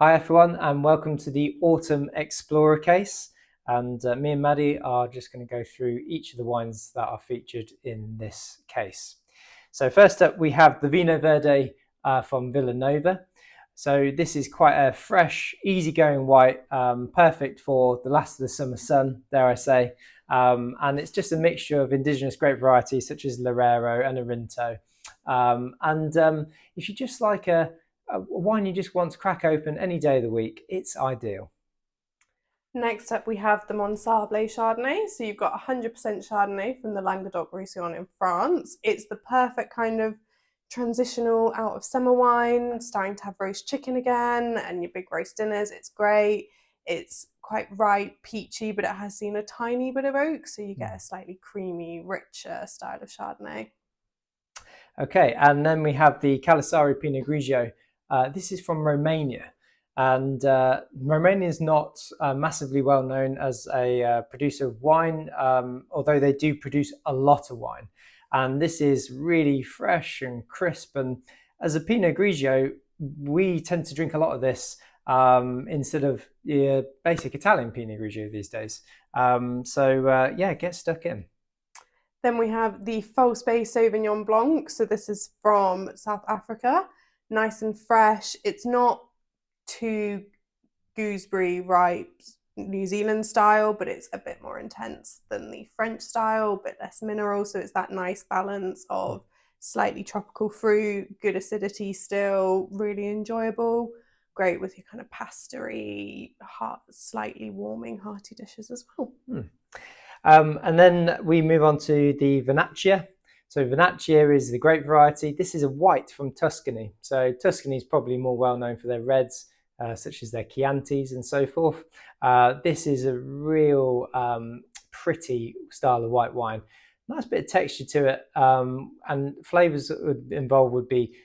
Hi everyone, and welcome to the Autumn Explorer case. And me and Maddie are just going to go through each of the wines that are featured in this case. So first up, we have the Vino Verde from Villanova. So this is quite a fresh, easygoing white, perfect for the last of the summer sun, dare I say. And it's just a mixture of indigenous grape varieties such as Lorero and Arinto. If you just like a wine you just want to crack open any day of the week, it's ideal. Next up, we have the Monsable Chardonnay. So you've got 100% Chardonnay from the Languedoc-Roussillon in France. It's the perfect kind of transitional out of summer wine, starting to have roast chicken again and your big roast dinners. It's great. It's quite ripe, peachy, but it has seen a tiny bit of oak, so you get a slightly creamy, richer style of Chardonnay. Okay, and then we have the Calasari Pinot Grigio. This is from Romania. And Romania is not massively well known as a producer of wine, although they do produce a lot of wine. And this is really fresh and crisp. And as a Pinot Grigio, we tend to drink a lot of this instead of your basic Italian Pinot Grigio these days. Yeah, get stuck in. Then we have the False Bay Sauvignon Blanc. So this is from South Africa, nice and fresh. It's not too gooseberry ripe New Zealand style, but it's a bit more intense than the French style, a bit less mineral. So it's that nice balance of slightly tropical fruit, good acidity still, really enjoyable. Great with your kind of pastery, slightly warming, hearty dishes as well. And then we move on to the Vernaccia. So Vernaccia is the grape variety. This is a white from Tuscany. So Tuscany is probably more well known for their reds, such as their Chiantis and so forth. This is a real pretty style of white wine. Nice bit of texture to it, and flavours that would involve would be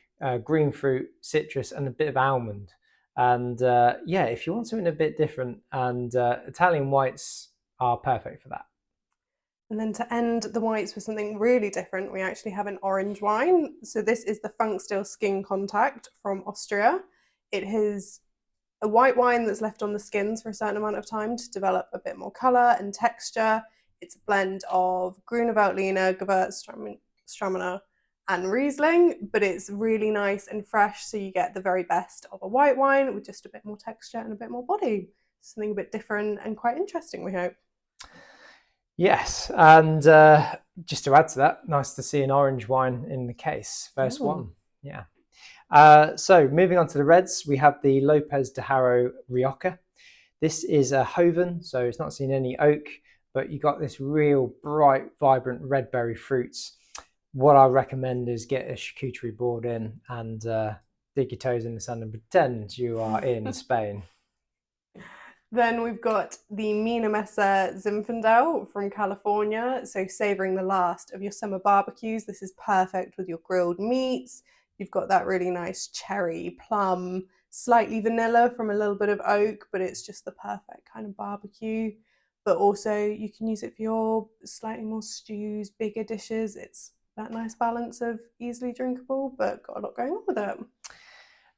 green fruit, citrus, and a bit of almond. And yeah, if you want something a bit different, and Italian whites are perfect for that. And then to end the whites with something really different, we actually have an orange wine. So this is the Funk Still Skin Contact from Austria. It is a white wine that's left on the skins for a certain amount of time to develop a bit more colour and texture. It's a blend of Grüne Veltliner, Gewürztraminer, and Riesling, but it's really nice and fresh. So you get the very best of a white wine with just a bit more texture and a bit more body. Something a bit different and quite interesting, we hope. Yes, and just to add to that, nice to see an orange wine in the case. First one, yeah. So moving on to the reds, we have the Lopez de Haro Rioja. This is a Joven, so it's not seen any oak, but you got this real bright, vibrant red berry fruits. What I recommend is get a charcuterie board in and dig your toes in the sand and pretend you are in Spain. Then we've got the Mina Mesa Zinfandel from California. So savoring the last of your summer barbecues. This is perfect with your grilled meats. You've got that really nice cherry, plum, slightly vanilla from a little bit of oak, but it's just the perfect kind of barbecue. But also you can use it for your slightly more stews, bigger dishes. It's that nice balance of easily drinkable, but got a lot going on with it.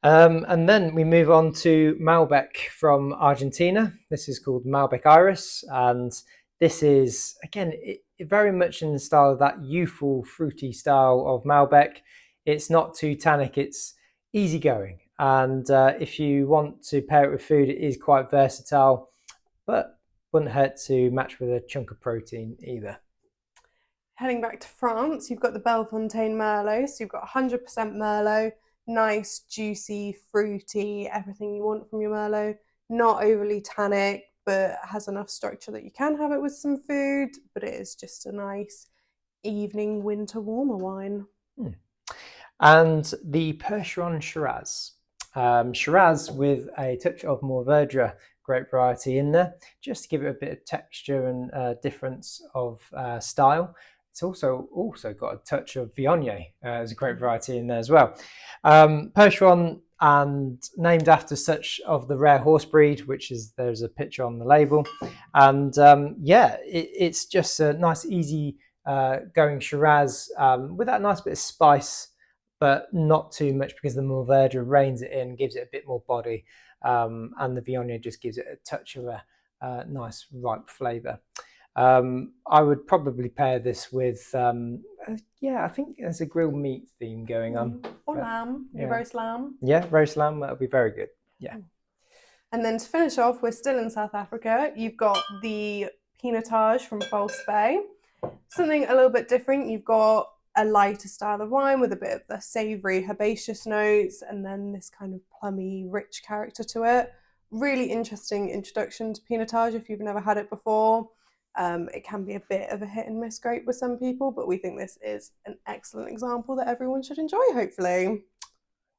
And then we move on to Malbec from Argentina. This is called Malbec Iris. And this is, again, very much in the style of that youthful, fruity style of Malbec. It's not too tannic, it's easygoing. And if you want to pair it with food, it is quite versatile, but wouldn't hurt to match with a chunk of protein either. Heading back to France, you've got the Bellefontaine Merlot. So you've got 100% Merlot, nice, juicy, fruity, everything you want from your Merlot. Not overly tannic, but has enough structure that you can have it with some food. But it is just a nice evening winter warmer wine. And the Percheron Shiraz. Shiraz with a touch of Mourvèdre grape variety in there, just to give it a bit of texture and difference of style. It's also got a touch of Viognier as a grape variety in there as well. Percheron, and named after such of the rare horse breed, which is there's a picture on the label, and yeah, it's just a nice, easy going Shiraz with that nice bit of spice but not too much because the Mourvedre reins it in, gives it a bit more body, and the Viognier just gives it a touch of a nice ripe flavour. I would probably pair this with, yeah, I think there's a grilled meat theme going on. Or lamb, yeah. roast lamb. Yeah, roast lamb, that would be very good. Yeah. And then to finish off, we're still in South Africa. You've got the Pinotage from False Bay. Something a little bit different. You've got a lighter style of wine with a bit of the savoury herbaceous notes and then this kind of plummy, rich character to it. Really interesting introduction to Pinotage if you've never had it before. It can be a bit of a hit and miss grape with some people, but we think this is an excellent example that everyone should enjoy, hopefully.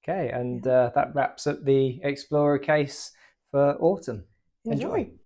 Okay, and that wraps up the Explorer case for autumn. Enjoy.